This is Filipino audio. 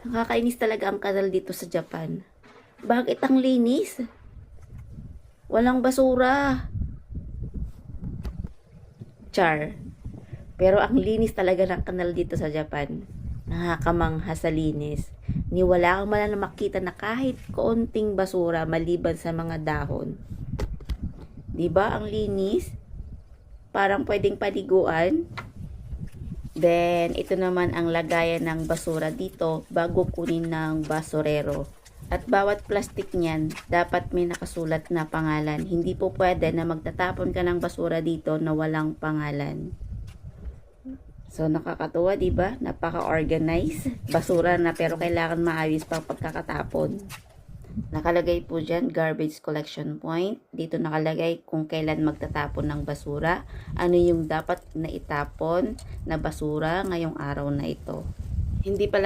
Nakakainis talaga ang kanal dito sa Japan. Bakit ang linis? Walang basura. Char. Pero ang linis talaga ng kanal dito sa Japan. Nakakamangha sa linis. Ni wala kang man na makita na kahit kaunting basura maliban sa mga dahon. Diba ang linis? Parang pwedeng paliguan. Then, ito naman ang lagayan ng basura dito bago kunin ng basurero. At bawat plastic niyan, dapat may nakasulat na pangalan. Hindi po pwede na magtatapon ka ng basura dito na walang pangalan. So, nakakatuwa, diba? Napaka-organize. Basura na pero kailangan maayos pang pagkakatapon. Nakalagay po dyan, garbage collection point. Dito nakalagay kung kailan magtatapon ng basura. Ano yung dapat na itapon na basura ngayong araw na ito. Hindi pala